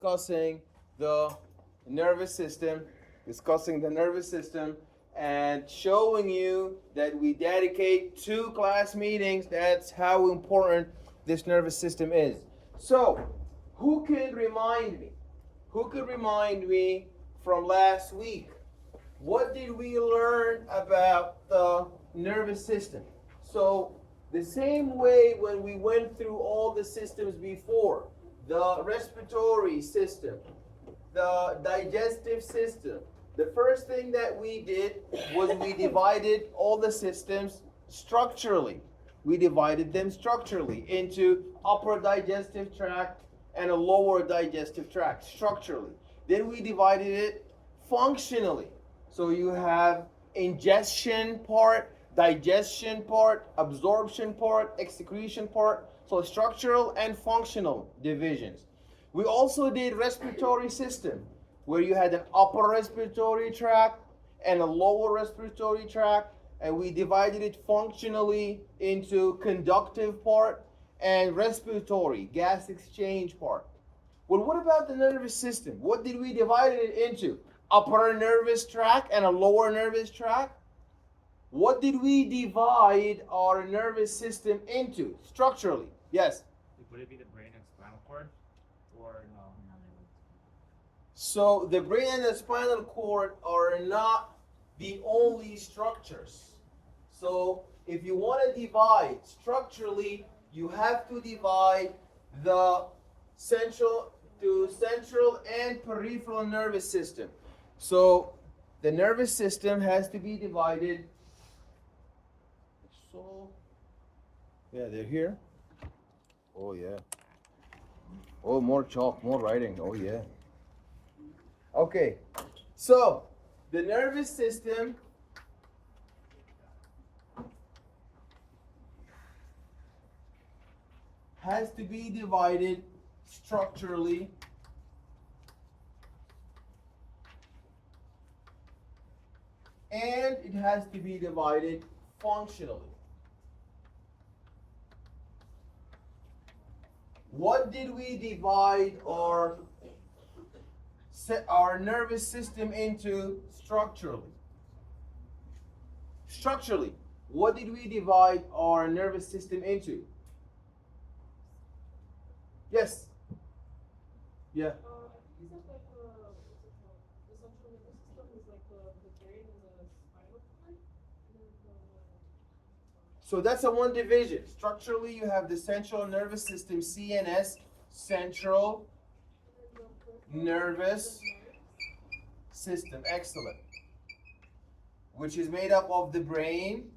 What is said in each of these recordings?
discussing the nervous system, and showing you that we dedicate 2 class meetings. That's how important this nervous system is. So, who can remind me? Who could remind me from last week? What did we learn about the nervous system? So, the same way when we went through all the systems before, the respiratory system, the digestive system, the first thing that we did was we divided all the systems structurally. We divided them structurally into upper digestive tract and a lower digestive tract structurally. Then we divided it functionally. So you have ingestion part, digestion part, absorption part, excretion part. So structural and functional divisions. We also did respiratory system, where you had an upper respiratory tract and a lower respiratory tract, and we divided it functionally into conductive part and respiratory, gas exchange part. Well, what about the nervous system? What did we divide it into? Upper nervous tract and a lower nervous tract? What did we divide our nervous system into structurally? Yes? Would it be the brain and spinal cord? Or no? So the brain and the spinal cord are not the only structures. So if you want to divide structurally, you have to divide the central and peripheral nervous system. So the nervous system has to be divided. So yeah, they're here. Oh yeah. Oh, more chalk, more writing. Oh yeah. Okay, so the nervous system has to be divided structurally and it has to be divided functionally. What did we divide our nervous system into structurally? Structurally, what did we divide our nervous system into? Yes. Yeah. You said like the central nervous system is like the brain and the spinal cord, and then So that's a one division. Structurally, you have the central nervous system, CNS, central nervous system. Excellent. Which is made up of the brain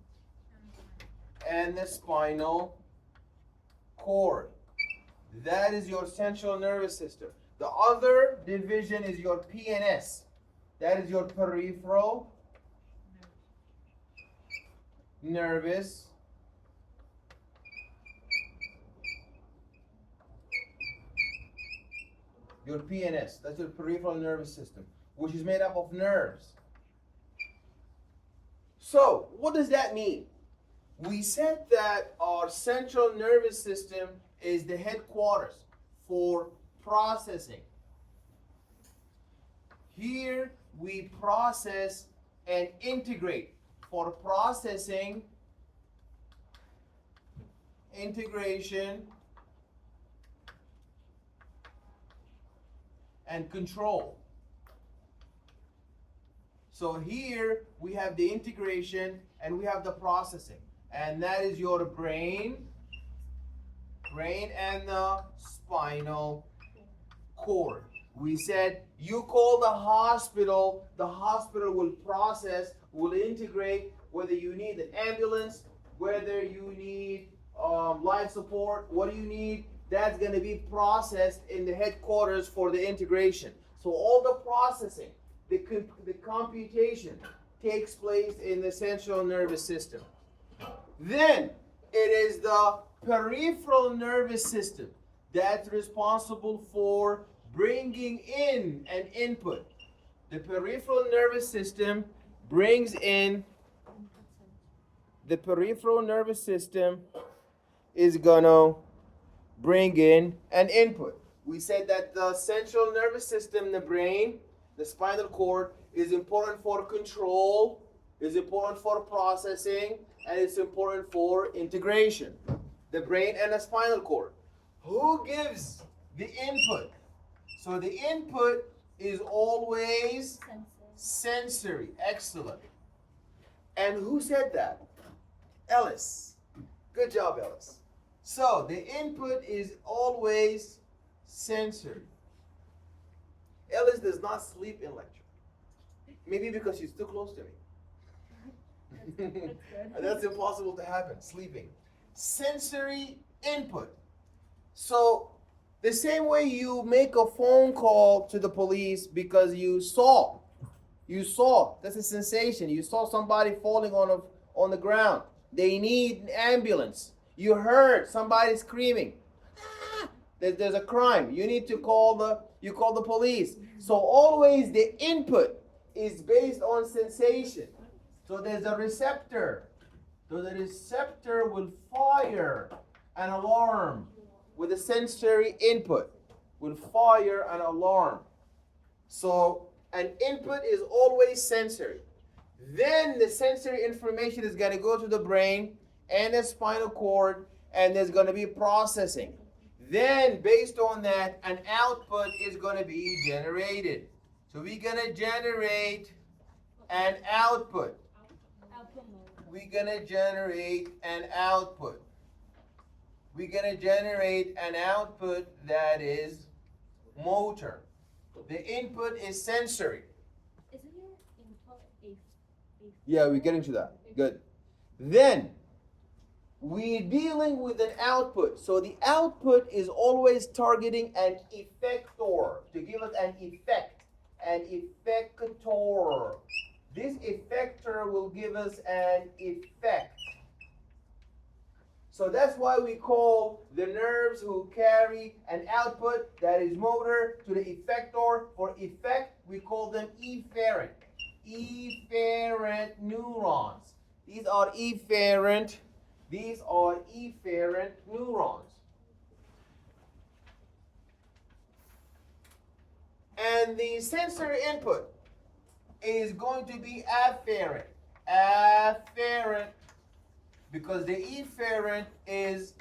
and the spinal cord. That is your central nervous system. The other division is your PNS. That is your peripheral nervous your PNS. That's your peripheral nervous system, which is made up of nerves. So, what does that mean? We said that our central nervous system is the headquarters for processing. Here we process and integrate. For processing, integration, and control. So here we have the integration and we have the processing. And that is your brain and the spinal cord. We said you call the hospital will process, will integrate, whether you need an ambulance, whether you need life support, what do you need? That's going to be processed in the headquarters for the integration. So all the processing, the computation takes place in the central nervous system. Then it is the peripheral nervous system that's responsible for bringing in an input. The peripheral nervous system brings in, the peripheral nervous system is gonna bring in an input. We said that the central nervous system, the brain, the spinal cord, is important for control, is important for processing, and it's important for integration. The brain and the spinal cord. Who gives the input? So the input is always sensory. Excellent. And who said that? Ellis. Good job, Ellis. So the input is always sensory. Ellis does not sleep in lecture. Maybe because she's too close to me. That's good. That's impossible to happen, sleeping. Sensory input. So the same way you make a phone call to the police because you saw, that's a sensation. You saw somebody falling on the ground. They need an ambulance. You heard somebody screaming. Ah, there's a crime. You need to call the police. So always the input is based on sensation. So there's a receptor. So the receptor will fire an alarm with a sensory input. Will fire an alarm. So an input is always sensory. Then the sensory information is going to go to the brain and the spinal cord, and there's going to be processing. Then, based on that, an output is going to be generated. So we're going to generate an output. We're going to generate an output. We're going to generate an output that is motor. The input is sensory. Isn't your input a Yeah, we're getting to that. Good. Then, we're dealing with an output. So the output is always targeting an effector to give us an effect. An effector. This effector will give us an effect. So that's why we call the nerves who carry an output that is motor to the effector. For effect, we call them efferent. Efferent neurons. These are efferent neurons. And the sensory input is going to be afferent. Afferent. Because the efferent is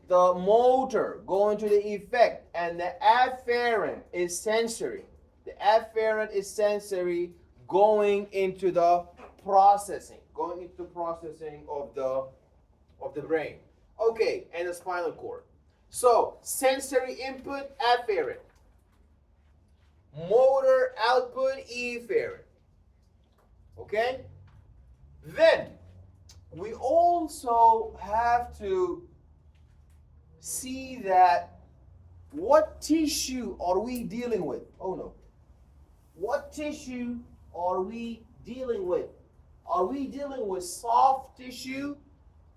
the motor going to the effect, and the afferent is sensory. The afferent is sensory going into the processing of the brain. Okay, and the spinal cord. So sensory input afferent. Motor output efferent. Okay? Then we also have to see that what tissue are we dealing with? Oh no. What tissue are we dealing with? Are we dealing with soft tissue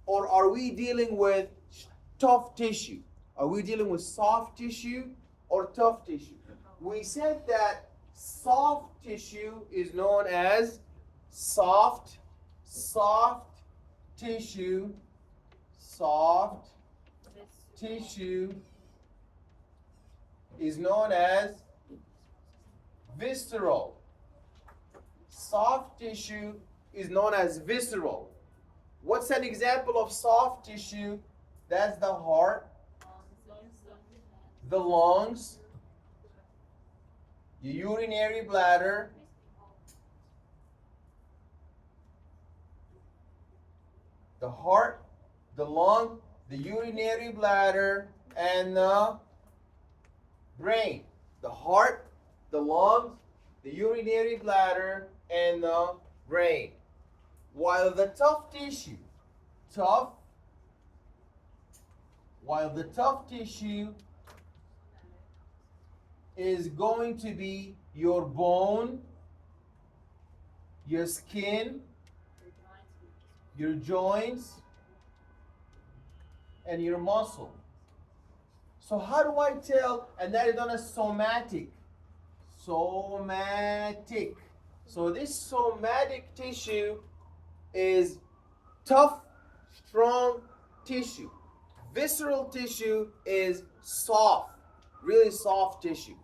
or are we dealing with tough tissue? Are we dealing with soft tissue or tough tissue? We said that soft tissue is known as soft tissue is known as visceral. Soft tissue is known as visceral. What's an example of soft tissue? That's the heart, the lungs, the urinary bladder, the heart, the lung, the urinary bladder, and the brain. The heart, the lungs, the urinary bladder, and the brain. While the tough tissue is going to be your bone, your skin, your joints, and your muscle. So how do I tell? And that is known as somatic. Somatic. So this somatic tissue is tough strong tissue. Visceral tissue is soft, really soft tissue.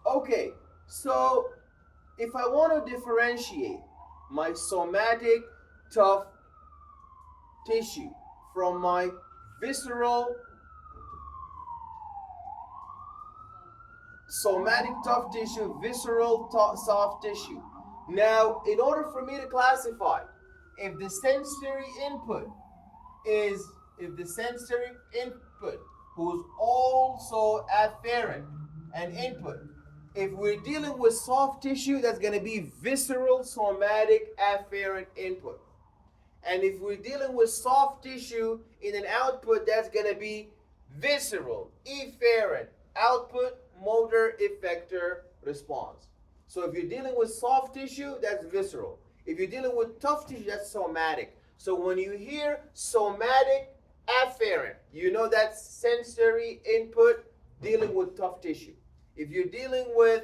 Okay, so if I want to differentiate my somatic tough tissue from my visceral somatic tough tissue, visceral soft tissue. Now, in order for me to classify if the sensory input who's also afferent and input, if we're dealing with soft tissue, that's going to be visceral somatic afferent input. And if we're dealing with soft tissue in an output, that's going to be visceral efferent output motor effector response. So if you're dealing with soft tissue, that's visceral. If you're dealing with tough tissue, that's somatic. So when you hear somatic afferent, you know that's sensory input dealing with tough tissue. If you're dealing with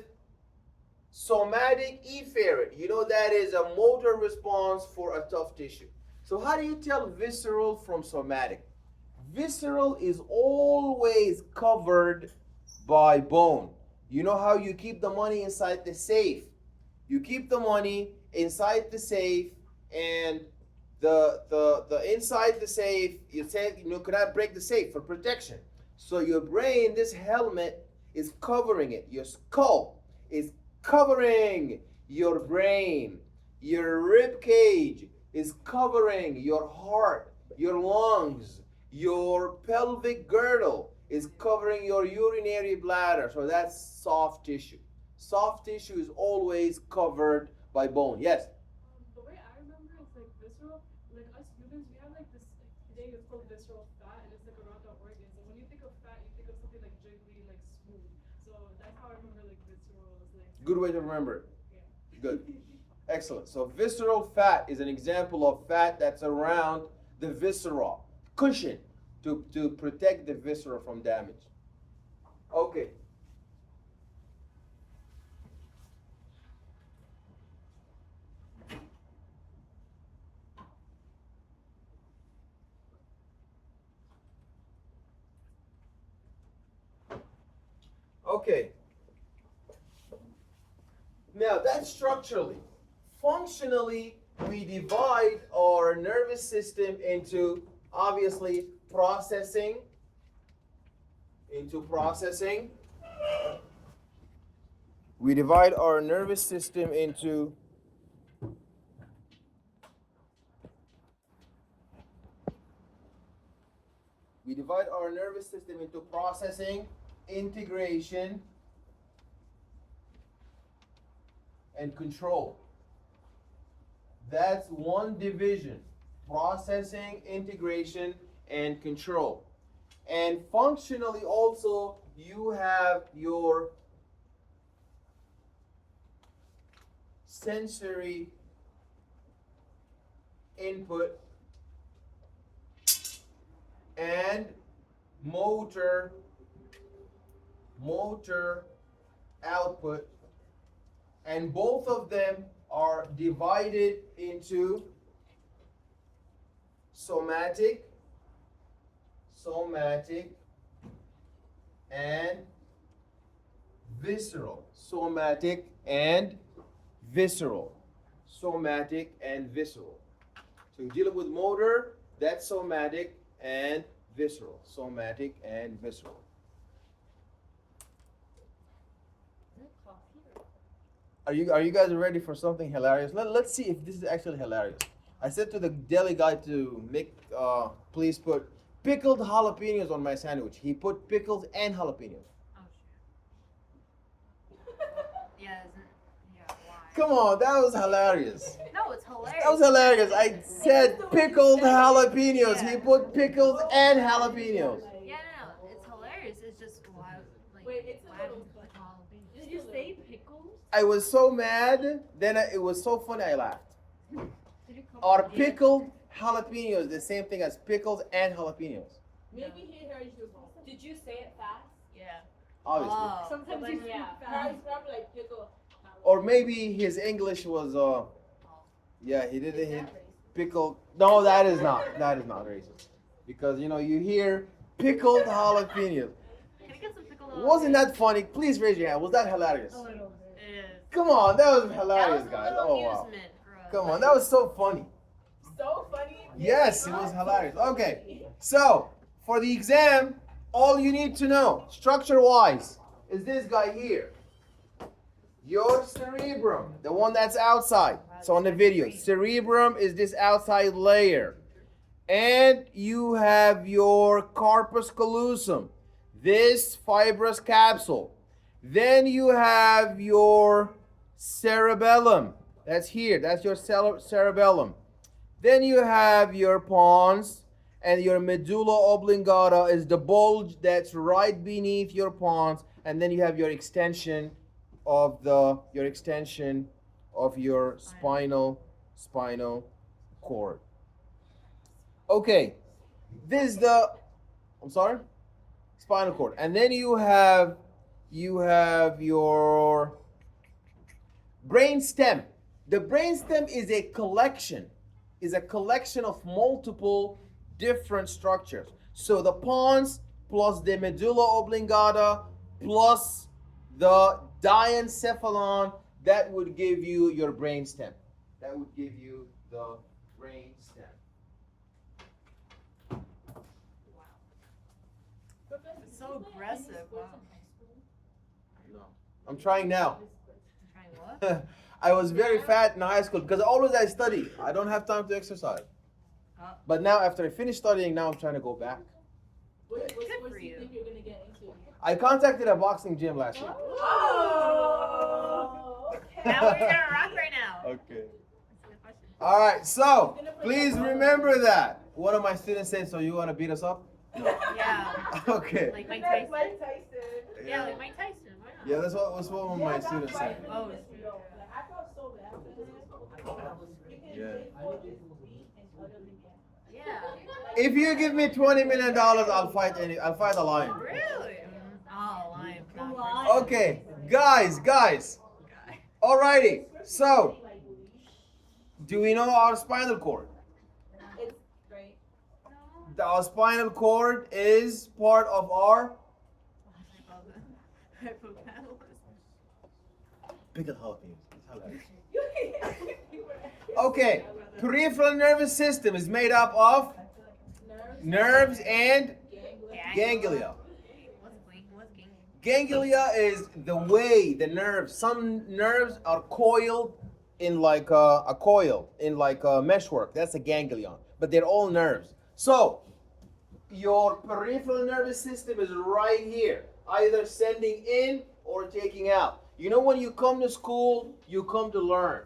somatic efferent, you know that is a motor response for a tough tissue. So how do you tell visceral from somatic? Visceral is always covered by bone. You know how you keep the money inside the safe? You keep the money inside the safe, and the inside the safe, you say, you cannot break the safe for protection. So your brain, this helmet is covering it. Your skull is covering your brain. Your rib cage is covering your heart, your lungs, your pelvic girdle is covering your urinary bladder. So that's soft tissue. Soft tissue is always covered by bone. Yes? The way I remember it's like visceral, like us humans, we have like this thing, it's called visceral fat, and it's like around our organs. And when you think of fat, you think of something like jiggly, like smooth. So that's how I remember like visceral is like. Good way to remember it. Yeah. Good. Excellent. So visceral fat is an example of fat that's around the viscera, cushion to protect the viscera from damage. Okay. Okay. Now that's structurally. Functionally, we divide our nervous system into obviously processing. We divide our nervous system into processing, integration, and control. That's one division. Processing, integration, and control. And functionally also, you have your sensory input and motor output, and both of them are divided into somatic and visceral. Somatic and visceral. So you're dealing with motor, that's somatic and visceral. Somatic and visceral. Are you guys ready for something hilarious? Let's see if this is actually hilarious. I said to the deli guy to make please put pickled jalapenos on my sandwich. He put pickles and jalapenos. Oh shit. Yeah, why? Come on, that was hilarious. No, it's hilarious. That was hilarious. I said pickled jalapenos. He put pickles and jalapenos. Yeah, no, it's hilarious. It's just why, like, Wait, it's a why little would you put jalapenos? Did you say pickles? I was so mad. Then it was so funny. I laughed. Did you come Are from pickled jalapenos the same thing as pickles and jalapenos? Maybe he heard you wrong. Did you say it fast? Yeah. Obviously. Oh. Sometimes But you yeah, speak hers fast. probably like pickle. Or maybe his English was yeah, he did Is it. that racist? Pickled. No, that is not. That is not racist. Because you know you hear pickled jalapenos. Can I get some pickled Wasn't that funny? Please raise your hand. Was that hilarious? A little bit. It is. Come on, that was That hilarious, was a guys. little Oh wow. amusement for us. Come on, that was so funny. So funny. Yes, it was hilarious. Okay, so for the exam, all you need to know, structure-wise, is this guy here. Your cerebrum, the one that's outside. So on the video, cerebrum is this outside layer. And you have your corpus callosum, this fibrous capsule. Then you have your cerebellum. That's here. That's your cerebellum. Then you have your pons, and your medulla oblongata is the bulge that's right beneath your pons, and then you have your extension of your spinal cord. Okay, this is the spinal cord, and then you have your brain stem. The brain stem is a collection of multiple different structures. So the pons plus the medulla oblongata plus the diencephalon, that would give you your brain stem. That would give you the brain stem. It's so aggressive. Wow. No. I'm trying now. Trying what? I was very fat in high school because always I study. I don't have time to exercise. But now after I finish studying, now I'm trying to go back. What Good do for you you. think you're gonna get into? I contacted a boxing gym last year. Oh, okay. Now we're gonna rock right now. Okay. That's a good question. All right, so please remember that. One of my students said, so you want to beat us up? Yeah. Okay. Like Mike That's Tyson. Mike Tyson. Yeah, like Mike Tyson. Why not? Yeah, that's what one of my that's students why said. Oh, it's true. Like, I felt so bad for this. You can Yeah. play for this week and utterly get. Yeah. If you give me $20 million, I'll fight a lion. Really? Oh, lime. Not Lime. person. Okay, guys. Alrighty. So, do we know our spinal cord? It's great. Our spinal cord is part of our pickled jalapenos. That's hilarious. Okay, peripheral nervous system is made up of nerves and ganglia. What's gang? Ganglia is the way the nerves. Some nerves are coiled in like a meshwork. That's a ganglion, but they're all nerves. So your peripheral nervous system is right here, either sending in or taking out. You know, when you come to school, you come to learn.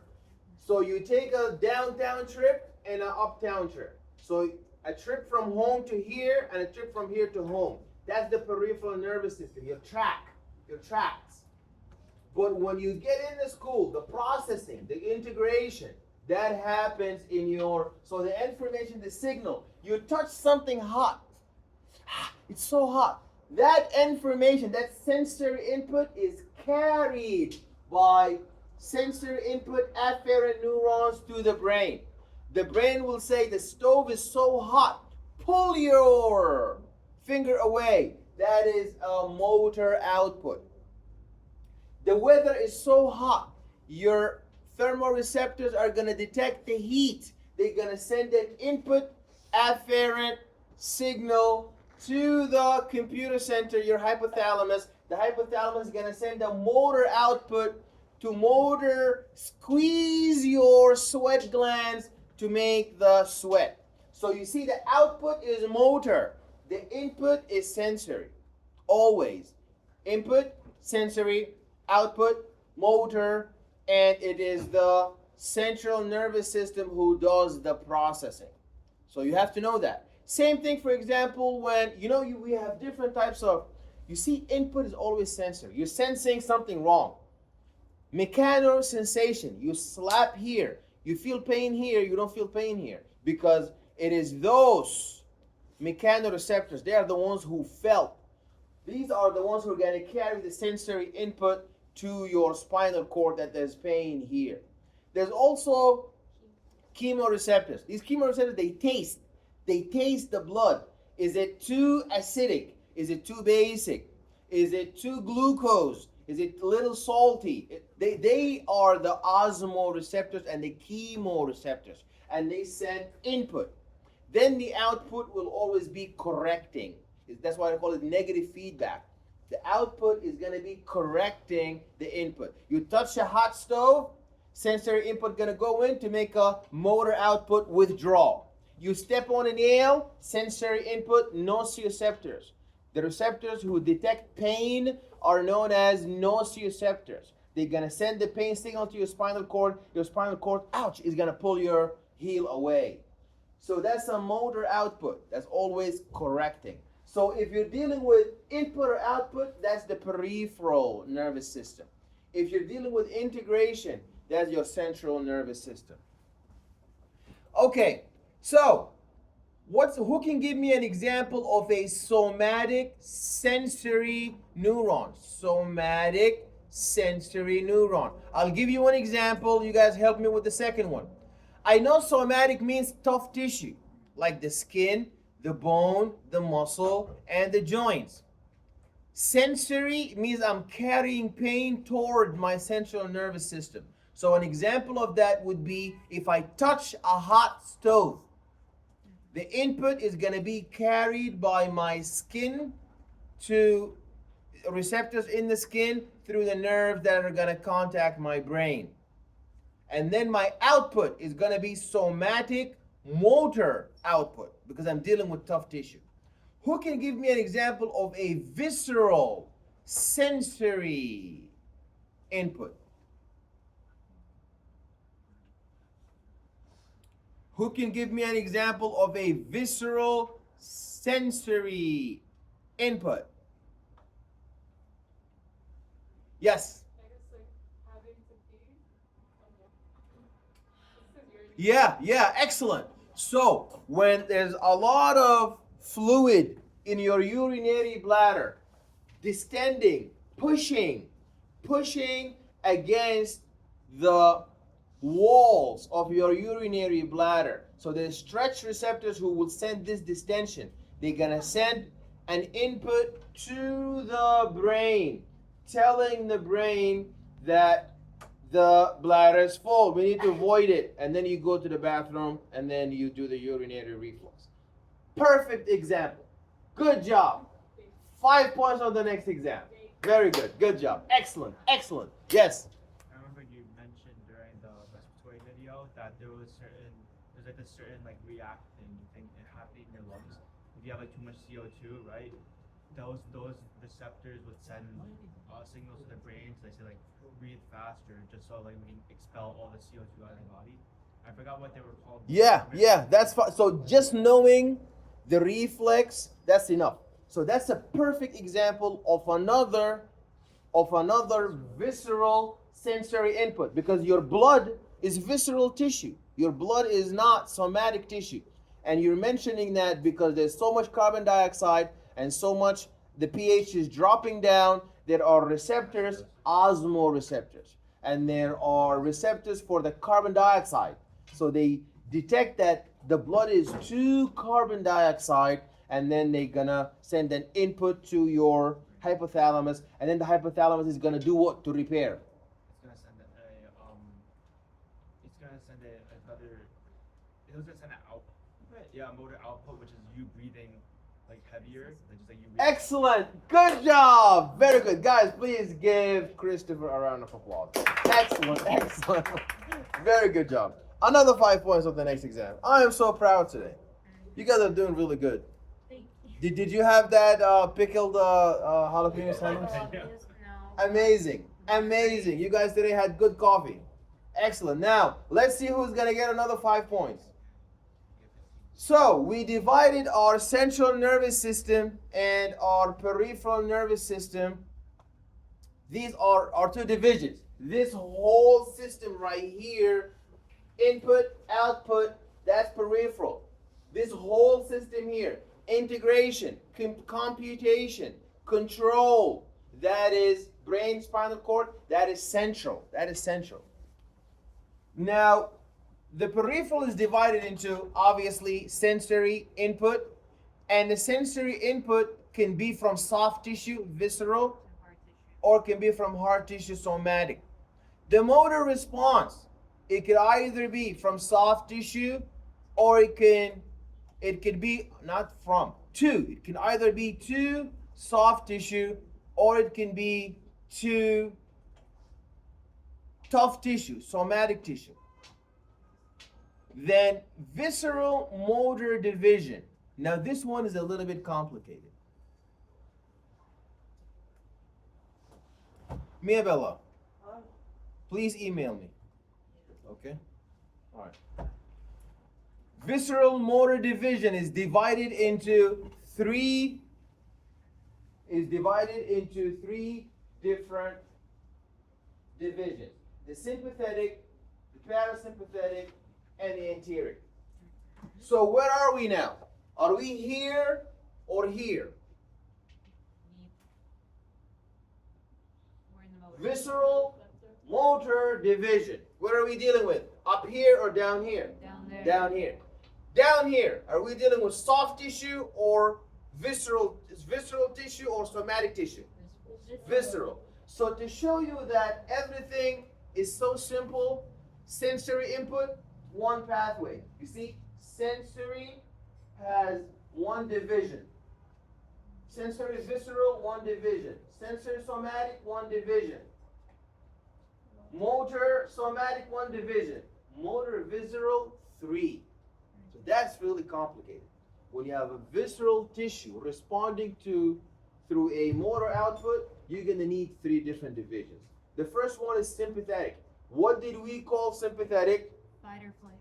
So you take a downtown trip and an uptown trip. So a trip from home to here and a trip from here to home. That's the peripheral nervous system, your tracks. But when you get into school, the processing, the integration, that happens in so the information, the signal, you touch something hot. It's so hot. That information, that sensory input is carried by sensory input afferent neurons to the brain. The brain will say the stove is so hot, pull your finger away. That is a motor output. The weather is so hot, your thermoreceptors are going to detect the heat. They're going to send an input afferent signal to the computer center, your hypothalamus. The hypothalamus is going to send a motor output to motor squeeze your sweat glands to make the sweat. So you see the output is motor. The input is sensory. Always. Input, sensory, output, motor, and it is the central nervous system who does the processing. So you have to know that. Same thing, for example, when, we have different types of, you see, input is always sensory. You're sensing something wrong. Mechanosensation, you slap here. You feel pain here, you don't feel pain here. Because it is those mechanoreceptors, they are the ones who felt. These are the ones who are going to carry the sensory input to your spinal cord that there's pain here. There's also chemoreceptors. These chemoreceptors, they taste the blood. Is it too acidic? Is it too basic? Is it too glucose? Is it a little salty? They are the osmoreceptors and the chemoreceptors, and they send input. Then the output will always be correcting. That's why I call it negative feedback. The output is going to be correcting the input. You touch a hot stove, sensory input going to go in to make a motor output withdraw. You step on a nail, sensory input, nociceptors. The receptors who detect pain are known as nociceptors. They're going to send the pain signal to your spinal cord. Your spinal cord, ouch, is going to pull your heel away. So that's a motor output. That's always correcting. So if you're dealing with input or output, that's the peripheral nervous system. If you're dealing with integration, that's your central nervous system. Okay, so who can give me an example of a somatic sensory neuron? Somatic sensory neuron. I'll give you one example. You guys help me with the second one. I know somatic means tough tissue, like the skin, the bone, the muscle, and the joints. Sensory means I'm carrying pain toward my central nervous system. So an example of that would be if I touch a hot stove. The input is going to be carried by my skin to receptors in the skin through the nerves that are going to contact my brain. And then my output is going to be somatic motor output because I'm dealing with tough tissue. Who can give me an example of a visceral sensory input? Who can give me an example of a visceral sensory input? Yes. I guess like having to pee. Yeah, excellent. So when there's a lot of fluid in your urinary bladder, distending, pushing against the walls of your urinary bladder. So there's stretch receptors who will send this distension. They're gonna send an input to the brain, telling the brain that the bladder is full. We need to avoid it. And then you go to the bathroom and then you do the urinary reflux. Perfect example. Good job. 5 points on the next exam. Very good. Good job. Excellent. Yes. I remember you mentioned during the respiratory video that there's like a certain like reacting thing happening in your lungs. If you have like too much CO2, right? Those receptors would send signals to the brain to say like breathe faster, just so like we can expel all the CO2 out of the body. I forgot what they were called. Yeah, that's fine. So just knowing the reflex, that's enough. So that's a perfect example of another visceral sensory input, because your blood is visceral tissue. Your blood is not somatic tissue. And you're mentioning that because there's so much carbon dioxide and so much, the pH is dropping down. There are receptors, osmoreceptors, and there are receptors for the carbon dioxide. So they detect that the blood is too carbon dioxide, and then they're gonna send an input to your hypothalamus, and then the hypothalamus is gonna do what to repair? It was gonna send an output. Yeah, motor output, which is you breathing like heavier, like just like you. Excellent, good job, very good, guys. Please give Christopher a round of applause. Excellent, very good job. Another 5 points on the next exam. I am so proud today. You guys are doing really good. Thank you. Did you have that pickled jalapeno sandwich? No. Amazing. You guys today had good coffee. Excellent. Now, let's see who's going to get another 5 points. So, we divided our central nervous system and our peripheral nervous system. These are our two divisions. This whole system right here, input, output, that's peripheral. This whole system here, integration, computation, control, that is brain, spinal cord, that is central. Now, the peripheral is divided into obviously sensory input, and the sensory input can be from soft tissue, visceral, Hard tissue. or can be from hard tissue, somatic. The motor response, it could either be from soft tissue, or it could be not from to. It can either be to soft tissue, or it can be to tough tissue, somatic tissue. Then visceral motor division. Now this one is a little bit complicated. Mia Bella, please email me. Okay? All right. Visceral motor division is divided into three different divisions. The sympathetic, the parasympathetic, and the enteric. So where are we now? Are we here or here? We're in the motor. Visceral motor division. What are we dealing with? Up here or down here? Down there. Down here. Down here, are we dealing with soft tissue or visceral tissue or somatic tissue? Visceral. So to show you that everything is so simple, sensory input, one pathway. You see, sensory has one division. Sensory visceral, one division. Sensory somatic, one division. Motor somatic, one division. Motor visceral, three. So that's really complicated. When you have a visceral tissue responding through a motor output, you're going to need three different divisions. The first one is sympathetic. What did we call sympathetic? Fight or flight.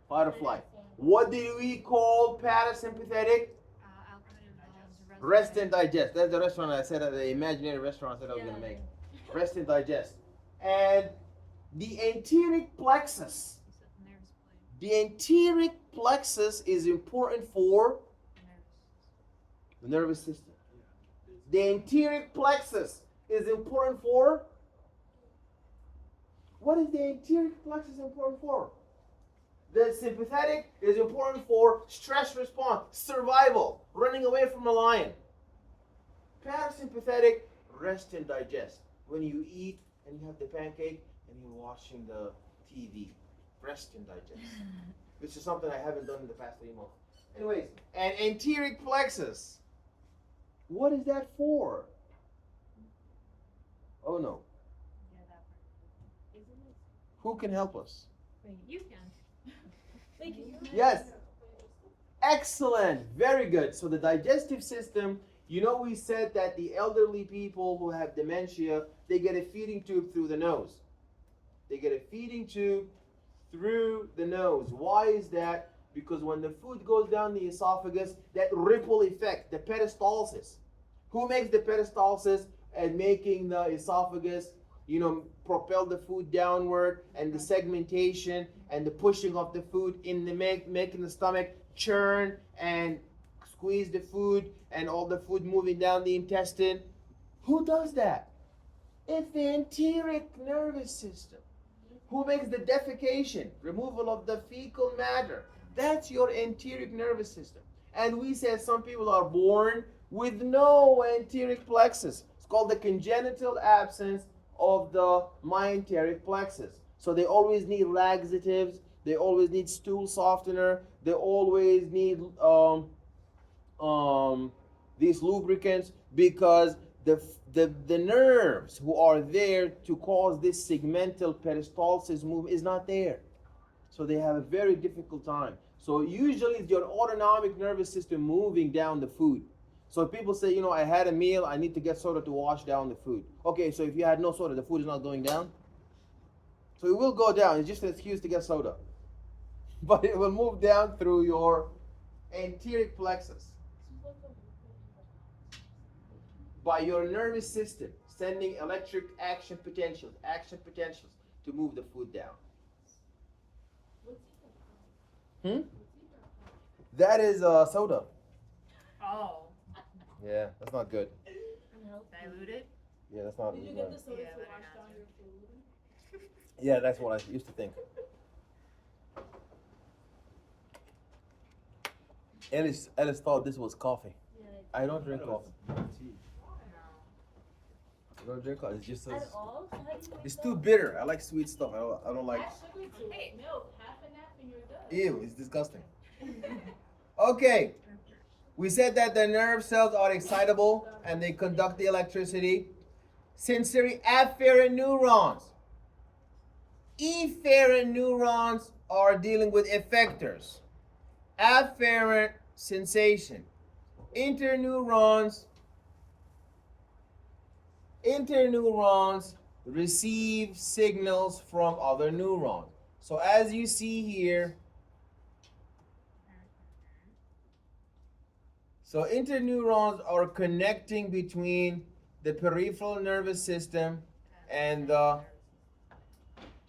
Fight or flight. What did we call parasympathetic? Output involves Rest and digest. That's the restaurant I said, the imaginary restaurant I said I was Yeah. going to make. Rest and digest. And the enteric plexus. You said the nerves play. The enteric plexus is important for The nerves. the nervous system. The enteric plexus is important for? What is the enteric plexus important for? The sympathetic is important for stress response, survival, running away from a lion. Parasympathetic, rest and digest. When you eat and you have the pancake and you're watching the TV, rest and digest. Which is something I haven't done in the past 3 months. Anyways, an enteric plexus. What is that for? Oh no. Yeah, that part. Isn't it? Who can help us? Wait, you can. Thank you. Yes. Excellent. Very good. So the digestive system, you know, we said that the elderly people who have dementia, they get a feeding tube through the nose. They get a feeding tube through the nose. Why is that? Because when the food goes down the esophagus, that ripple effect, the peristalsis. Who makes the peristalsis and making the esophagus, you know, propel the food downward, and the segmentation and the pushing of the food in the making the stomach churn and squeeze the food and all the food moving down the intestine? Who does that? It's the enteric nervous system. Who makes the defecation, removal of the fecal matter? That's your enteric nervous system. And we said some people are born with no enteric plexus. It's called the congenital absence of the myenteric plexus. So they always need laxatives, they always need stool softener, they always need these lubricants, because the nerves who are there to cause this segmental peristalsis move is not there. So they have a very difficult time. So usually it's your autonomic nervous system moving down the food. So people say, you know, I had a meal, I need to get soda to wash down the food. Okay, so if you had no soda, the food is not going down? So it will go down, it's just an excuse to get soda. But it will move down through your enteric plexus by your nervous system, sending electric action potentials to move the food down. That is soda. Oh. Yeah, that's not good. Diluted? Yeah, that's not. Did you get the soda Yeah, to better wash not down to. your food? Yeah, that's what I used to think. Ellis thought this was coffee. Yeah, I don't drink coffee. Tea. I don't drink coffee. It's just at all? So how do you it's make too that? bitter. I like sweet stuff. I don't like. Add sugar to Hey. milk, half a nap, and you're done. Ew, it's disgusting. Okay. We said that the nerve cells are excitable and they conduct the electricity. Sensory afferent neurons. Efferent neurons are dealing with effectors. Afferent sensation. Interneurons receive signals from other neurons. So as you see here, so interneurons are connecting between the peripheral nervous system and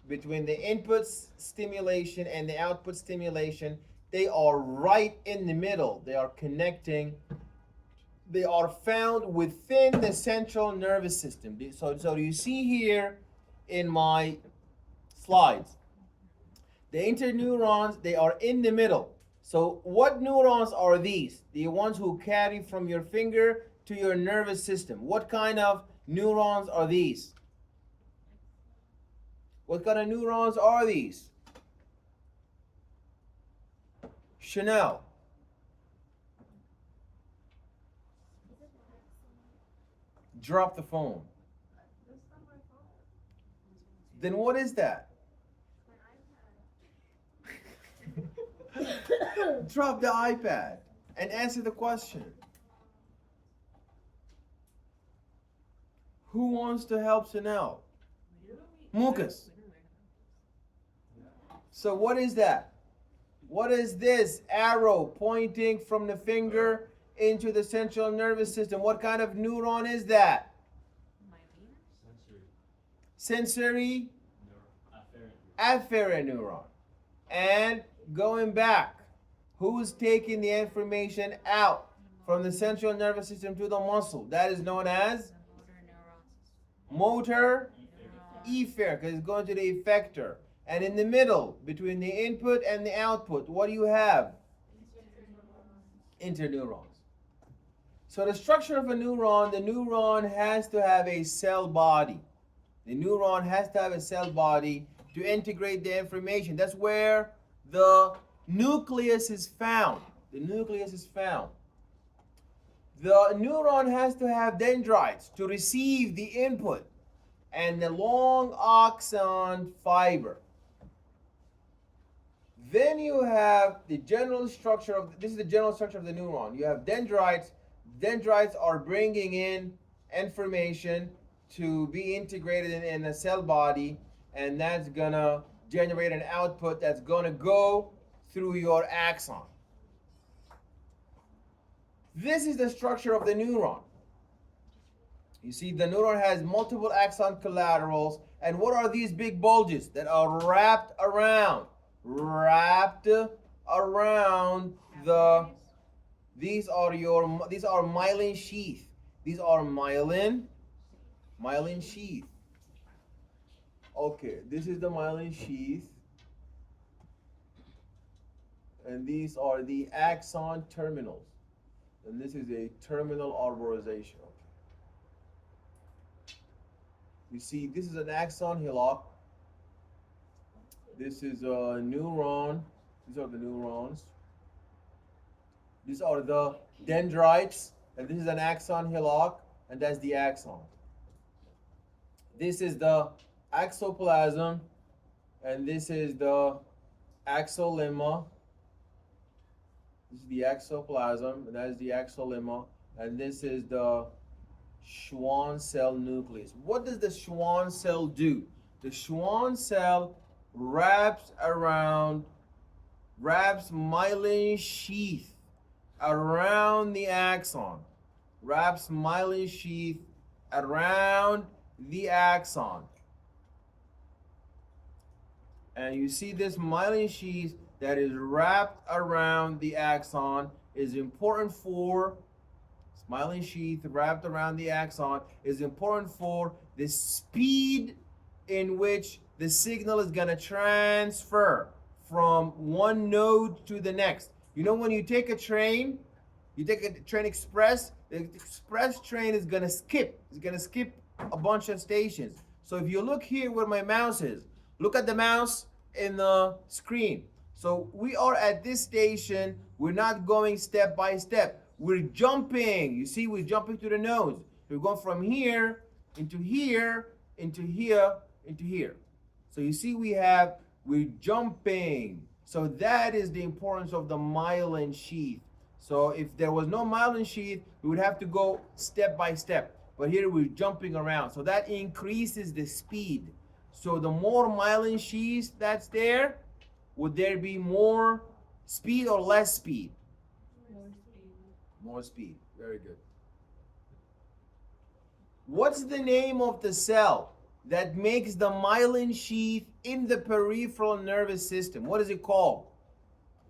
between the input stimulation and the output stimulation. They are right in the middle. They are connecting. They are found within the central nervous system. So you see here in my slides, the interneurons, they are in the middle. So what neurons are these? The ones who carry from your finger to your nervous system. What kind of neurons are these? What kind of neurons are these? Chanel. Drop the phone. Then what is that? Drop the iPad and answer the question. Who wants to help Chanel? Mucus. So what is that? What is this arrow pointing from the finger into the central nervous system? What kind of neuron is that? Sensory afferent neuron. And going back, who's taking the information out from the central nervous system to the muscle? That is known as motor efferent, because it's going to the effector. And in the middle, between the input and the output, what do you have? Interneurons. So the structure of a neuron, the neuron has to have a cell body. The neuron has to have a cell body to integrate the information. That's where the nucleus is found. The nucleus is found. The neuron has to have dendrites to receive the input and the long axon fiber. Then you have the general structure of, this is the general structure of the neuron. You have dendrites. Dendrites are bringing in information to be integrated in a cell body, and that's gonna generate an output that's gonna go through your axon. This is the structure of the neuron. You see, the neuron has multiple axon collaterals, and what are these big bulges that are wrapped around the, these are myelin sheath. These are myelin sheath. Okay, this is the myelin sheath. And these are the axon terminals. And this is a terminal arborization. You see, this is an axon hillock. This is a neuron. These are the neurons. These are the dendrites. And this is an axon hillock. And that's the axon. This is the axoplasm. And this is the axolemma. This is the axoplasm. And that is the axolemma. And this is the Schwann cell nucleus. What does the Schwann cell do? The Schwann cell wraps myelin sheath around the axon. Wraps myelin sheath around the axon. And you see this myelin sheath that is wrapped around the axon is important for myelin sheath wrapped around the axon is important for the speed in which the signal is going to transfer from one node to the next. You know when you take a train, you take a train express, the express train is gonna skip. It's gonna skip a bunch of stations. So if you look here where my mouse is, look at the mouse in the screen. So we are at this station. We're not going step by step. We're jumping. You see, we're jumping to the nose. We're going from here into here, into here, into here. So you see we're jumping. So that is the importance of the myelin sheath. So if there was no myelin sheath, we would have to go step by step. But here we're jumping around. So that increases the speed. So the more myelin sheath that's there, would there be more speed or less speed? More speed. More speed. Very good. What's the name of the cell that makes the myelin sheath in the peripheral nervous system? What is it called?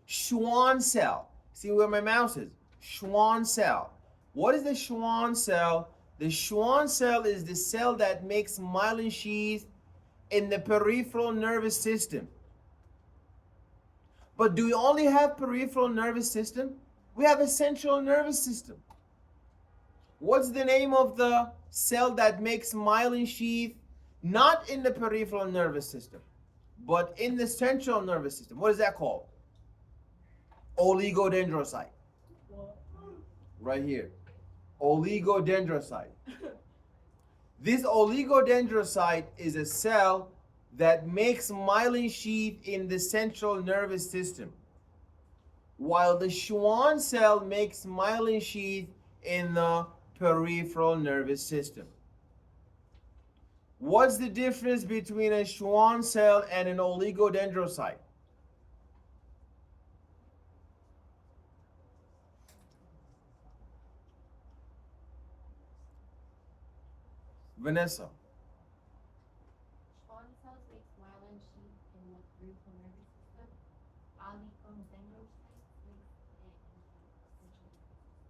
Schwann cell. See where my mouse is? Schwann cell. What is the Schwann cell? The Schwann cell is the cell that makes myelin sheath in the peripheral nervous system. But do we only have peripheral nervous system? We have a central nervous system. What's the name of the cell that makes myelin sheath not in the peripheral nervous system, but in the central nervous system? What is that called? Oligodendrocyte. Right here. Oligodendrocyte. This oligodendrocyte is a cell that makes myelin sheath in the central nervous system, while the Schwann cell makes myelin sheath in the peripheral nervous system. What's the difference between a Schwann cell and an oligodendrocyte? Vanessa. Schwann cells makes myelin sheath in the peripheral nervous system. Oligodendrocytes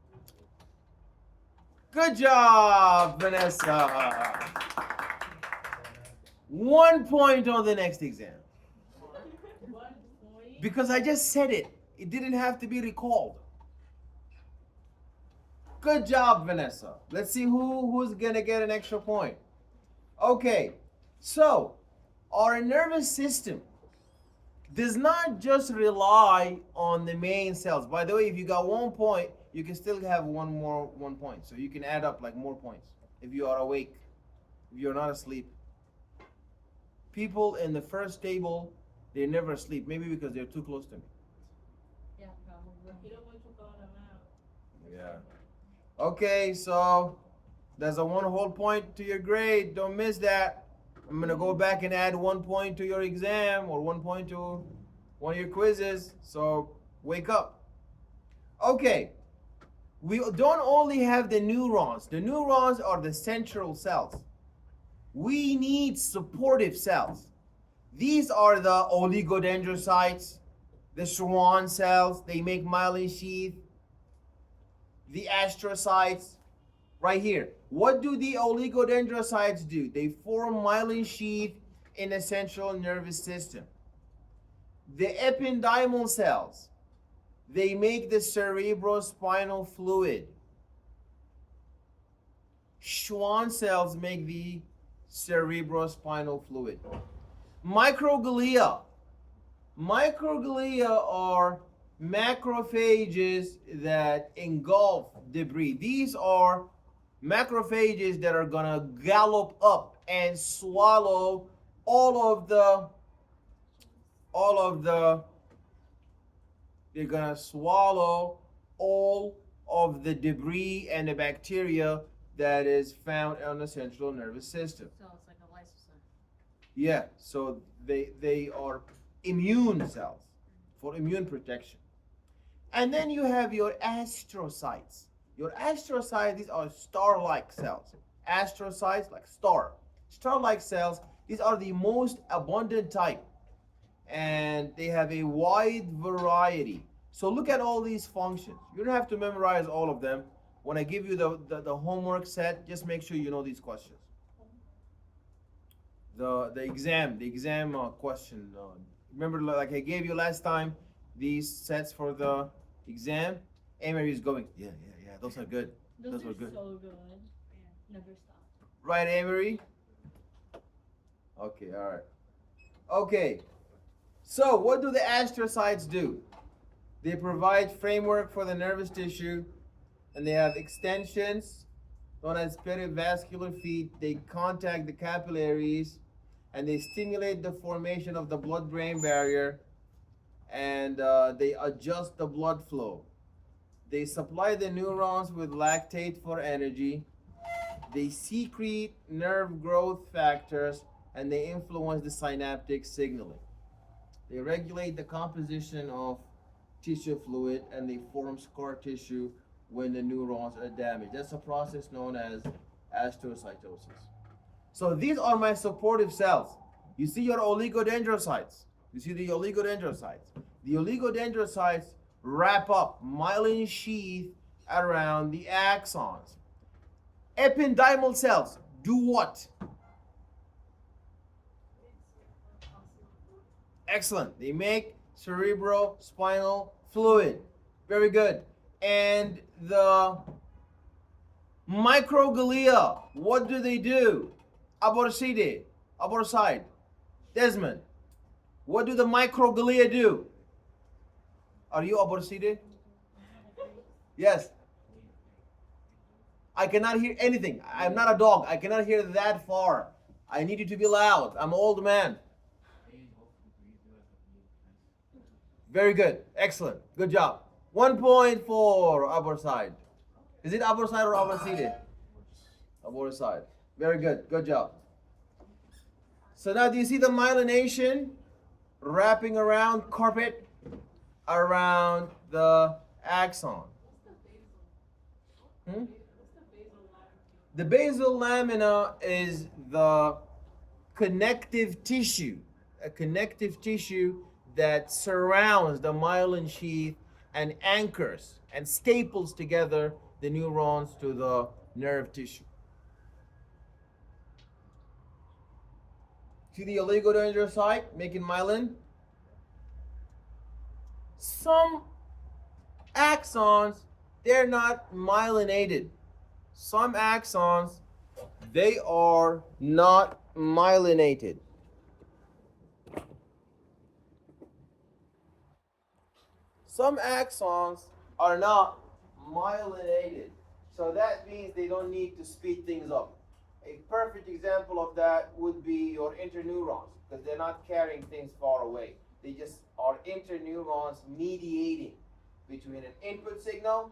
makes it in Good job, Vanessa. 1 point on the next exam. 1 point. Because I just said it. It didn't have to be recalled. Good job, Vanessa. Let's see who's gonna get an extra point. Okay, so our nervous system does not just rely on the main cells. By the way, if you got 1 point, you can still have one point. So you can add up like more points if you are awake, if you're not asleep. People in the first table, they never sleep. Maybe because they're too close to me. Yeah, probably. You don't want to call them out. Yeah. Okay, so there's a 1 whole point to your grade. Don't miss that. I'm gonna go back and add 1 point to your exam or 1 point to one of your quizzes. So wake up. Okay. We don't only have the neurons. The neurons are the central cells. We need supportive cells. These are the oligodendrocytes, the Schwann cells. They make myelin sheath. The astrocytes, right here. What do the oligodendrocytes do? They form myelin sheath in the central nervous system. The ependymal cells, they make the cerebrospinal fluid. Schwann cells make the cerebrospinal fluid. Microglia. Microglia are macrophages that engulf debris. These are macrophages that are gonna gallop up and swallow they're gonna swallow all of the debris and the bacteria that is found on the central nervous system. So it's like a lysosome. Yeah, so they are immune cells for immune protection. And then you have your astrocytes. Your astrocytes, these are star-like cells. Astrocytes, like star. Star-like cells, these are the most abundant type. And they have a wide variety. So look at all these functions. You don't have to memorize all of them. When I give you the homework set, just make sure you know these questions. The exam question. Remember, like I gave you last time, these sets for the exam. Amory is going, yeah, those are good. Those were good. So good. Never stop. Right, Amory? Okay, all right. Okay, so what do the astrocytes do? They provide framework for the nervous tissue, and they have extensions known as perivascular feet. They contact the capillaries, and they stimulate the formation of the blood-brain barrier, and they adjust the blood flow. They supply the neurons with lactate for energy. They secrete nerve growth factors, and they influence the synaptic signaling. They regulate the composition of tissue fluid, and they form scar tissue when the neurons are damaged. That's a process known as astrocytosis. So these are my supportive cells. You see your oligodendrocytes. You see the oligodendrocytes. The oligodendrocytes wrap up myelin sheath around the axons. Ependymal cells do what? Excellent. They make cerebrospinal fluid. Very good. And the microglia, what do they do? Aborcide. Desmond, what do the microglia do? Are you aborcide? Yes. I cannot hear anything. I'm not a dog. I cannot hear that far. I need you to be loud. I'm an old man. Very good. Excellent. Good job. 1 point for Aborcide. Is it Aborcide or Aborcide? Aborcide. Very good. Good job. So now do you see the myelination wrapping around carpet around the axon? The basal lamina is the connective tissue, a connective tissue that surrounds the myelin sheath and anchors and staples together the neurons to the nerve tissue. See the oligodendrocyte making myelin? Some axons, they're not myelinated. Some axons, they are not myelinated. Some axons are not myelinated. So that means they don't need to speed things up. A perfect example of that would be your interneurons, because they're not carrying things far away. They just are interneurons mediating between an input signal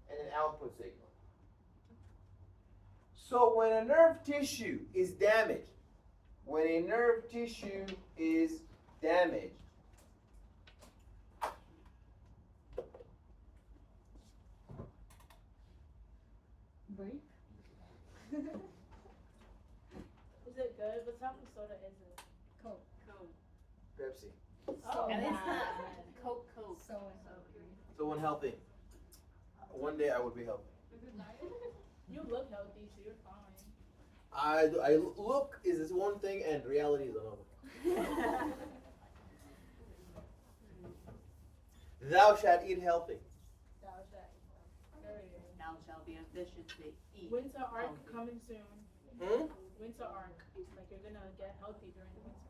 and an output signal. So when a nerve tissue is damaged, Break. Is it good? What type of soda is it? Coke. Pepsi. Oh, At least bad. not Coke. So So unhealthy. One day I would be healthy. you look healthy, so you're fine. I look is this one thing and reality is another. Thou shalt eat healthy. That was that. Very good. Thou shalt be ambitious to eat. Winter arc healthy. coming soon. Hmm? Winter arc. Like you're gonna get healthy during the winter.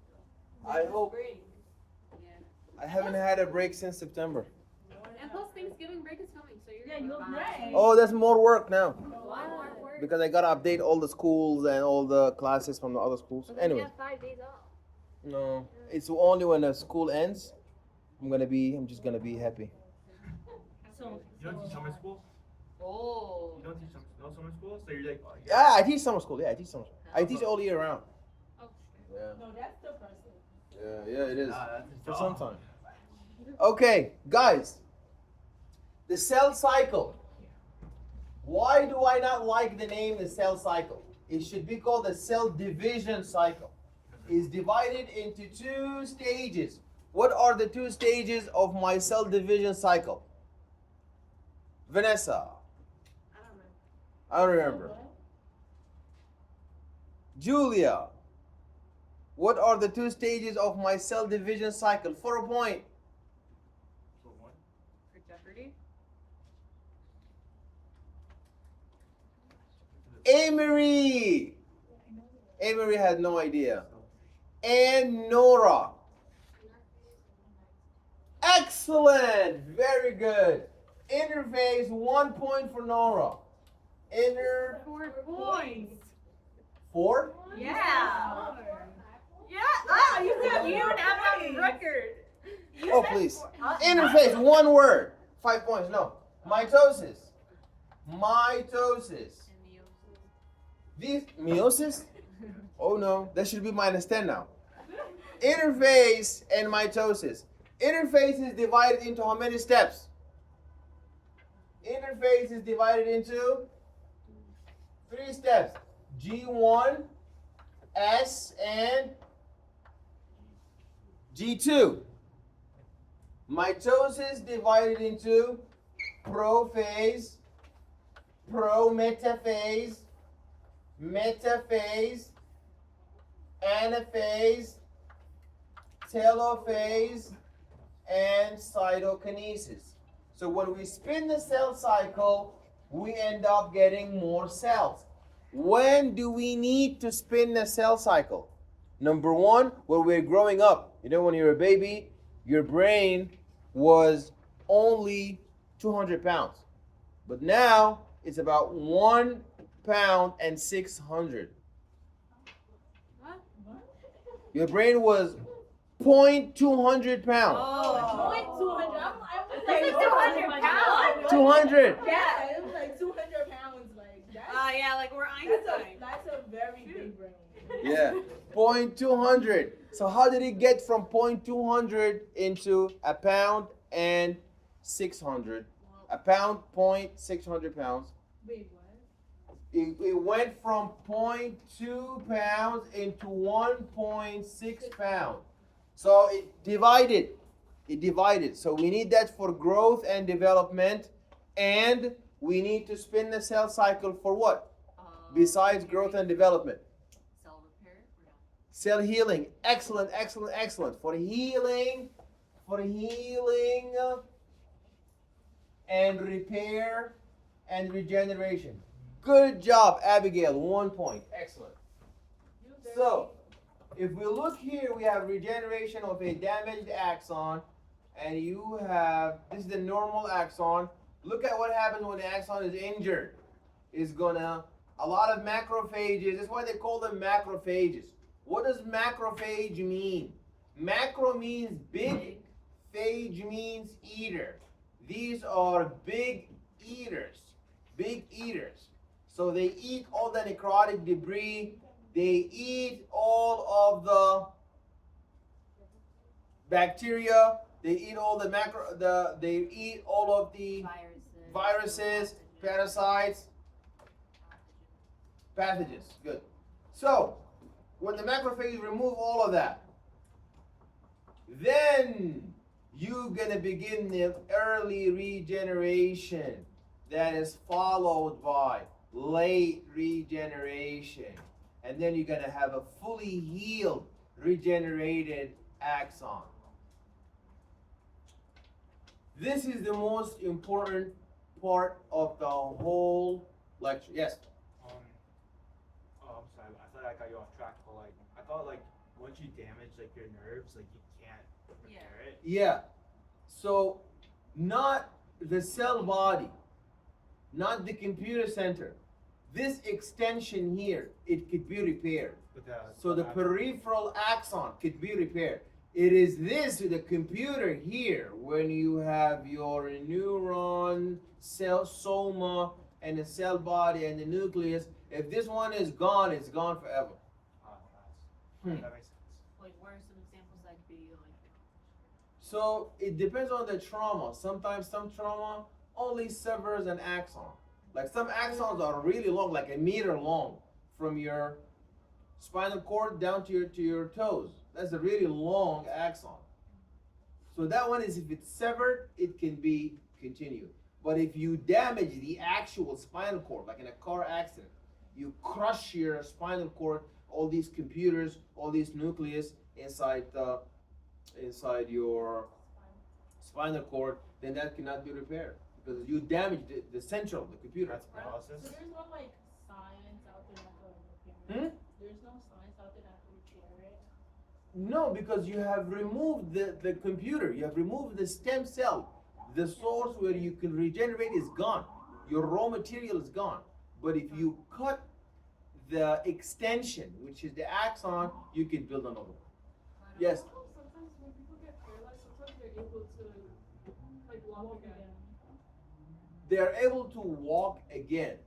I hope. Break. Yeah. I haven't had a break since September. And plus Thanksgiving break is coming, so you're Yeah, gonna you'll be break. fine. Oh, there's more work now Why more work? because I gotta update all the schools and all the classes from the other schools. Well, then Anyway, you have 5 days off. no, it's only when the school ends. I'm just gonna be happy. So. You don't teach summer school? Oh. You don't teach no summer school? So you're like, oh, Yeah, I teach summer school. Yeah, I teach summer school. I teach all year round. Oh. Yeah, No, that's depressing. yeah, it is. that's his For job. some time. Okay, guys. The cell cycle. Why do I not like the name the cell cycle? It should be called the cell division cycle. It's divided into 2 stages. What are the 2 stages of my cell division cycle? Vanessa. I don't remember. Julia. What are the 2 stages of my cell division cycle? For a point. So one. For Jeopardy? Amory. Amory had no idea. And Nora. Excellent. Very good. Interface, 1 point for Nora. 4 points. 4? Yeah. Yeah. Ah, you said you would have a record. You Oh, said please. 4. Interface, 1 word. 5 points. No. Mitosis. Mitosis. These meiosis? Oh no, that should be -10 now. Interface and mitosis. Interface is divided into how many steps? Interface is divided into 3 steps. G1, S, and G2. Mitosis divided into prophase, prometaphase, metaphase, anaphase, telophase, and cytokinesis. So when we spin the cell cycle, we end up getting more cells. When do we need to spin the cell cycle? Number 1, when we're growing up. You know, when you're a baby, your brain was only 200 pounds. But now it's about 1 pound and 600. What? Your brain was 0.200 pounds. Oh. Point 200. That's like 200 pounds. 200. Yeah, it was like 200 pounds. Like that. Yeah, like we're That's Einstein. that's a very big brain. Yeah, 0.200. So how did it get from 0.200 into a pound and 600? A pound, 0.600 pounds. Wait, what? It went from 0.2 pounds into 1.6 pounds. So it divided. It divided. So we need that for growth and development. And we need to spin the cell cycle for what? Besides growth and development. Cell repair. Cell healing. Excellent, excellent, excellent. For healing and repair and regeneration. Good job, Abigail. 1 point. Excellent. So, if we look here, we have regeneration of a damaged axon, and you have, this is the normal axon. Look at what happens when the axon is injured. It's gonna, a lot of macrophages, that's why they call them macrophages. What does macrophage mean? Macro means big, phage means eater. These are big eaters, big eaters. So they eat all the necrotic debris. They eat all of the bacteria. They eat all the they eat all of the viruses, parasites, pathogens. Good. So when the macrophages remove all of that, then you're gonna begin the early regeneration that is followed by late regeneration. And then you're gonna have a fully healed, regenerated axon. This is the most important part of the whole lecture. Yes? Oh, I'm sorry. I thought I got you off track, but like, I thought like once you damage like your nerves, like you can't repair it. Yeah. So, not the cell body, not the computer center. This extension here, it could be repaired. But So the peripheral axon could be repaired. It is this, the computer here, when you have your neuron, cell soma, and the cell body and the nucleus. If this one is gone, it's gone forever. That makes sense. Like, where are some examples that could be like? So it depends on the trauma. Sometimes some trauma only severs an axon. Like some axons are really long, like a meter long, from your spinal cord down to your toes. That's a really long axon. So that one is, if it's severed, it can be continued. But if you damage the actual spinal cord, like in a car accident, you crush your spinal cord, all these computers, all these nucleus inside your spinal cord, then that cannot be repaired because you damaged the central, the computer. That's paralysis. So there's no like science science out there that repair it? No, because you have removed the computer, you have removed the stem cell. The source where you can regenerate is gone. Your raw material is gone. But if you cut the extension, which is the axon, you can build another one. Yes. Sometimes when people get paralyzed, sometimes they're able to like walk again. They are able to walk again.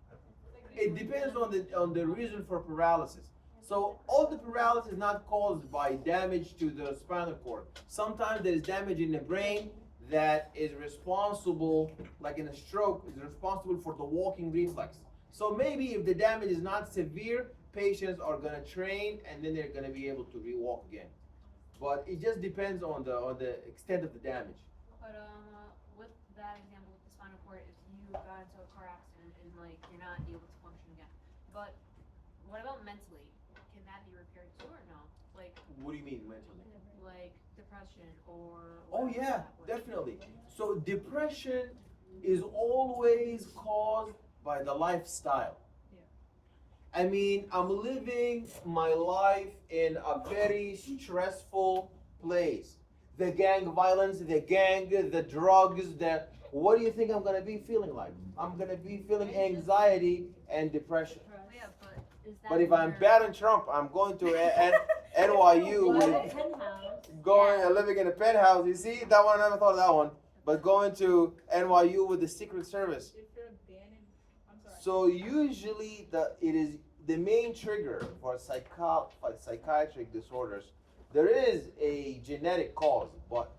Like, they It depends on the reason for paralysis. So all the paralysis is not caused by damage to the spinal cord. Sometimes there is damage in the brain that is responsible, like in a stroke, is responsible for the walking reflex. So maybe if the damage is not severe, patients are gonna train and then they're gonna be able to re-walk again. But it just depends on the extent of the damage. But with that example with the spinal cord, if you got into a car accident and like you're not able to function again, but what about mentally? Can that be repaired too or no? Like What do you mean mentally? like depression or? Oh whatever yeah, that was. definitely. So depression is always caused by the lifestyle. I mean, I'm living my life in a very stressful place. The gang violence, the gang, the drugs, what do you think I'm gonna be feeling like? I'm gonna be feeling anxiety and depression. Yeah, but is that? But if I'm your- bad in Trump, I'm going to NYU with going and living in a penthouse. You see, that one I never thought of that one. But going to NYU with the Secret Service. If you're abandoned, I'm sorry. So usually it is the main trigger for psychiatric disorders. There is a genetic cause, but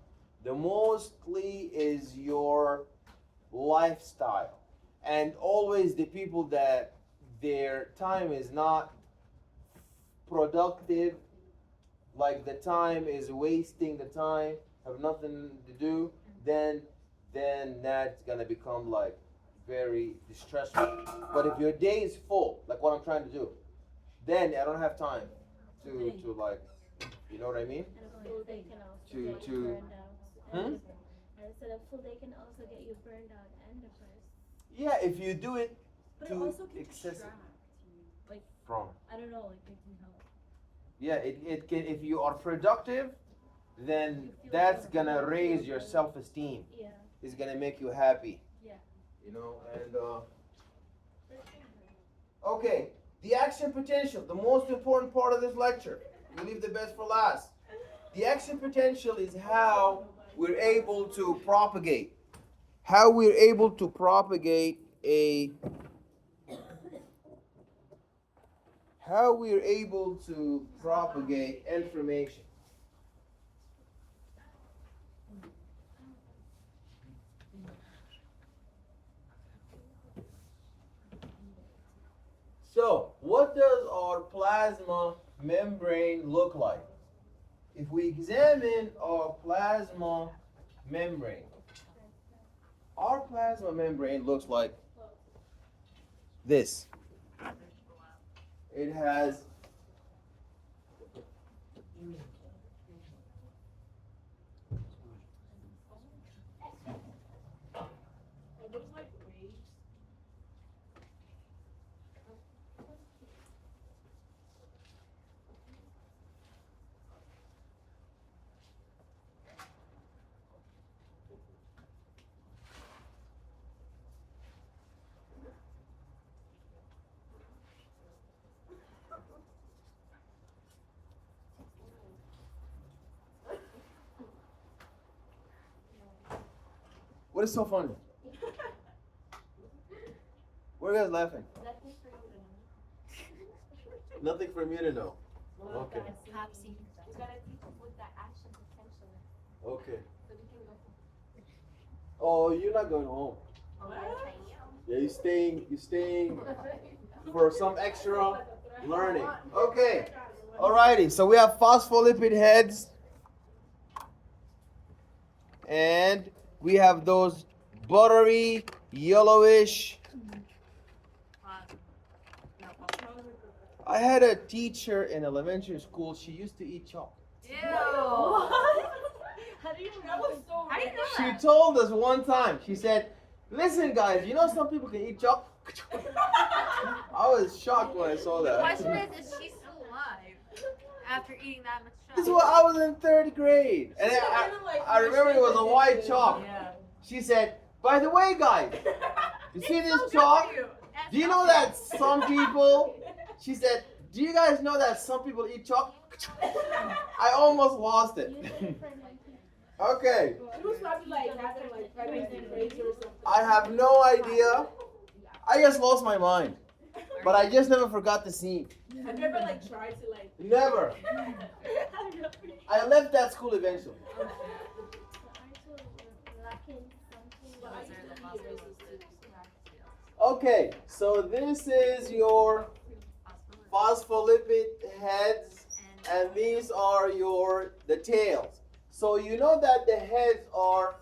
the mostly is your lifestyle, and always the people that their time is not productive, like the time is wasting the time, have nothing to do, then that's gonna become like very distressful. But if your day is full, like what I'm trying to do, then I don't have time to like, you know what I mean? And a full day can also To- get to- you burned out. Hmm? And I said a full day can also get you burned out and depressed. Yeah, if you do it But it too also can excessive. distract you. Like, From. I don't know, like it can help. Yeah, it can, if you are productive, then that's gonna raise your self-esteem. Yeah. It's gonna make you happy. Yeah. You know, and okay, the action potential, the most important part of this lecture. We leave the best for last. The action potential is how we're able to propagate. How we're able to propagate information. So, what does our plasma membrane look like? If we examine our plasma membrane, our plasma membrane looks like this. It has Are those like waves? what is so funny? What are you guys laughing? Nothing for you to know. Nothing for me to know. Okay. Top secret. You gotta teach us what that action potential is. Okay. So we can go. Oh, you're not going home. Yeah, you're staying for some extra learning. Okay. Alrighty, so we have phospholipid heads. And we have those buttery, yellowish. I had a teacher in elementary school, she used to eat chocolate. Ew. How do you know? How do you know She that? told us one time, she said, listen guys, you know some people can eat chocolate? I was shocked when I saw The that. question is she still After eating that much This is chocolate. what I was in 3rd grade. And I remember it was a white chalk. Yeah. She said, by the way, guys, you see this chalk? Do you know that some people, she said, do you guys know that some people eat chalk? I almost lost it. Use it for mental. Okay, She was probably like having like pregnancy crazy or something. I have no idea. I just lost my mind. But I just never forgot the scene. Have you ever like tried to like? Never. I left that school eventually. So aren't you lacking something? But I Those are the used to be racist too. Okay, so this is your phospholipid heads, and these are the tails. So you know that the heads are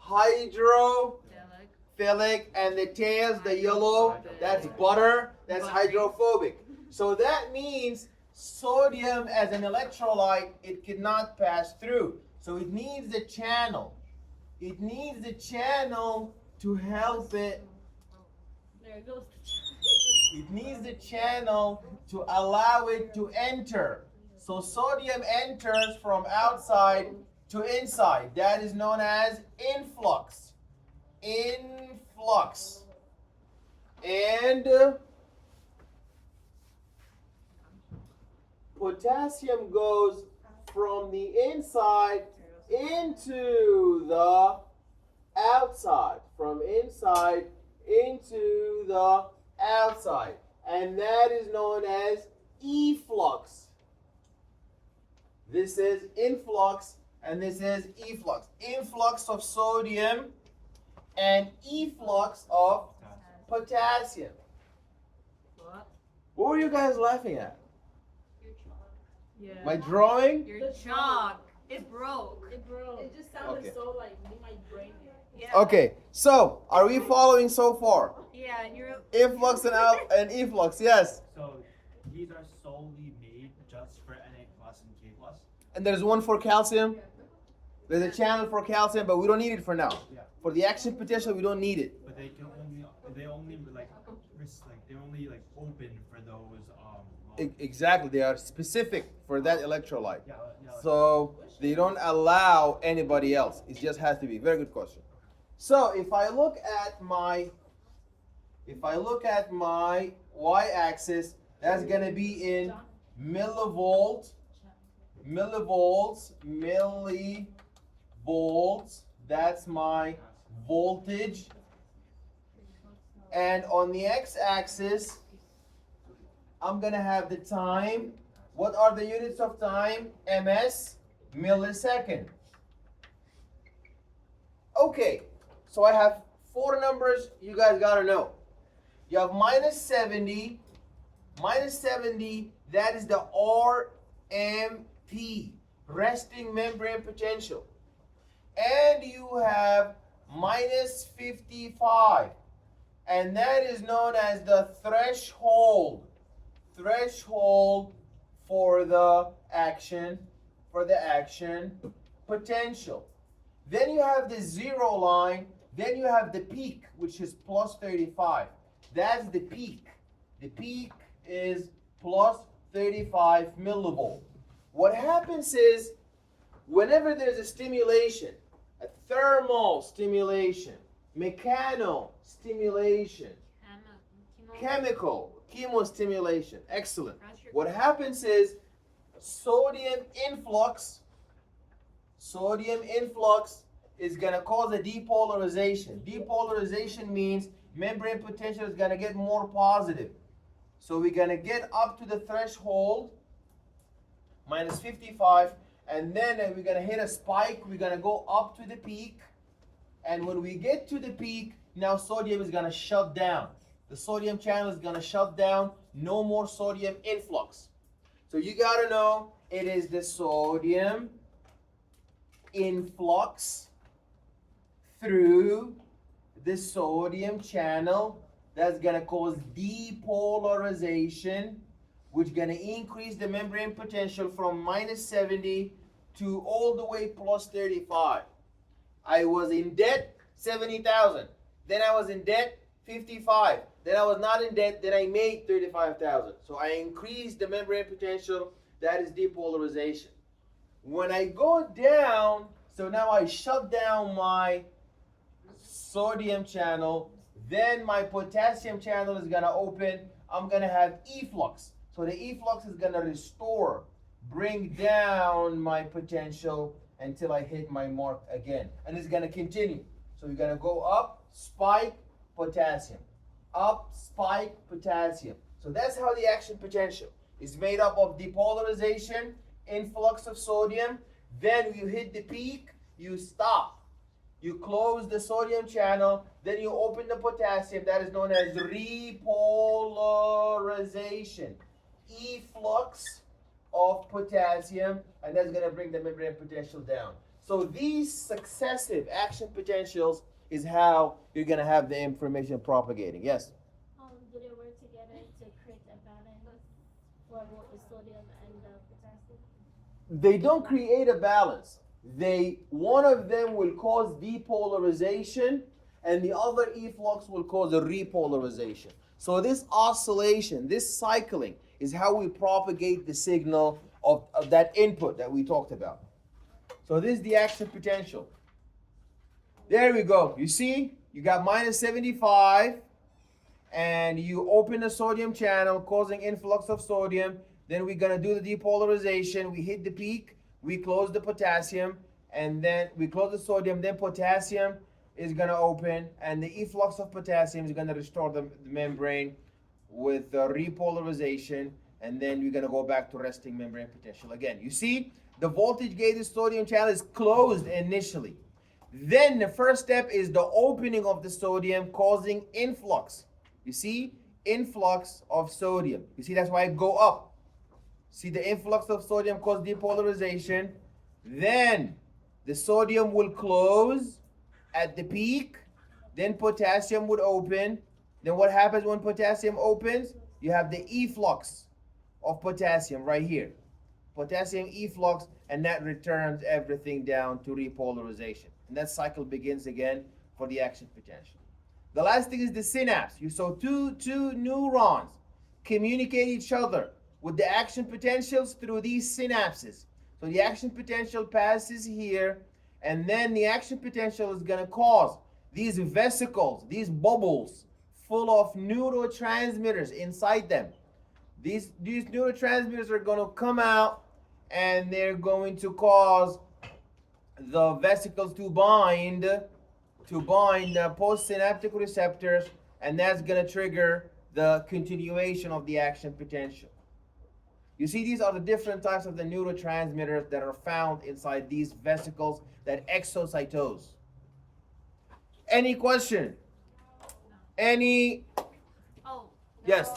hydrophilic, and the tails, the yellow, that's butter, that's hydrophobic. So that means sodium as an electrolyte, it cannot pass through. So it needs a channel. It needs a channel to help it. There it goes. It needs a channel to allow it to enter. So sodium enters from outside to inside. That is known as influx. Influx. And potassium goes from the inside into the outside. From inside into the outside. And that is known as efflux. This is influx and this is efflux. Influx of sodium and efflux of potassium. What were you guys laughing at? Yeah. My drawing? Your chalk. It broke. It broke. It just sounded Okay. so like in my brain. Yeah. Okay, so are we following so far? Yeah, and you're. Influx and efflux, yes. So these are solely made just for Na plus and K plus. And there's one for calcium. There's a channel for calcium, but we don't need it for now. Yeah. For the action potential, we don't need it. But they only they're only like open for those Exactly, they are specific for that electrolyte. yeah. So they don't allow anybody else. It just has to be. Very good question. So if I look at my y-axis, that's gonna be in millivolts. That's my voltage. And on the x-axis, I'm gonna have the time. What are the units of time? ms, millisecond. Okay, so I have 4 numbers you guys gotta know. You have -70. -70, that is the RMP, resting membrane potential. And you have -55, and that is known as the threshold for the action potential. Then you have the 0 line, then you have the peak, which is +35. That's the peak. The peak is +35 millivolt. What happens is, whenever there's a stimulation, a thermal stimulation, mechano stimulation, chemical, chemostimulation, excellent. What happens is sodium influx is going to cause a depolarization. Depolarization means membrane potential is going to get more positive. So we're going to get up to the threshold, -55, and then we're going to hit a spike. We're going to go up to the peak. And when we get to the peak, now sodium is going to shut down. The sodium channel is going to shut down. No more sodium influx. So you got to know it is the sodium influx through the sodium channel that's going to cause depolarization, which is going to increase the membrane potential from -70 to all the way +35. I was in debt, 70,000. Then I was in debt, 55. Then I was not in debt. Then I made 35,000. So I increased the membrane potential. That is depolarization. When I go down, so now I shut down my sodium channel. Then my potassium channel is gonna open. I'm gonna have efflux. So the efflux is gonna restore, bring down my potential until I hit my mark again. And it's gonna continue. So you're gonna go up, spike, potassium. Up, spike, potassium. So that's how the action potential is made up of depolarization, influx of sodium. Then you hit the peak, you stop. You close the sodium channel, then you open the potassium. That is known as repolarization. Efflux of potassium, and that's going to bring the membrane potential down. So these successive action potentials is how you're going to have the information propagating. Yes? Do they work together to create a balance for both the sodium and the potassium? They don't create a balance. One of them will cause depolarization, and the other efflux will cause a repolarization. So this oscillation, this cycling, is how we propagate the signal of that input that we talked about. So this is the action potential. There we go. You see, you got minus 75, and you open the sodium channel, causing influx of sodium. Then we're gonna do the depolarization. We hit the peak. We close the potassium, and then we close the sodium. Then potassium is gonna open, and the efflux of potassium is gonna restore the membrane with the repolarization, and then we're gonna go back to resting membrane potential again. You see, the voltage gated sodium channel is closed initially. Then the first step is the opening of the sodium, causing influx. You see, influx of sodium. You see, that's why I go up. See, the influx of sodium causes depolarization. Then the sodium will close at the peak. Then potassium would open. Then what happens when potassium opens? You have the efflux of potassium right here. Potassium efflux, and that returns everything down to repolarization. And that cycle begins again for the action potential. The last thing is the synapse. You saw two neurons communicate each other with the action potentials through these synapses. So the action potential passes here, and then the action potential is going to cause these vesicles, these bubbles full of neurotransmitters inside them. These neurotransmitters are going to come out, and they're going to cause the vesicles to bind the postsynaptic receptors, and that's going to trigger the continuation of the action potential. You see, these are the different types of the neurotransmitters that are found inside these vesicles that exocytose. Any question? Any? Oh. Yes.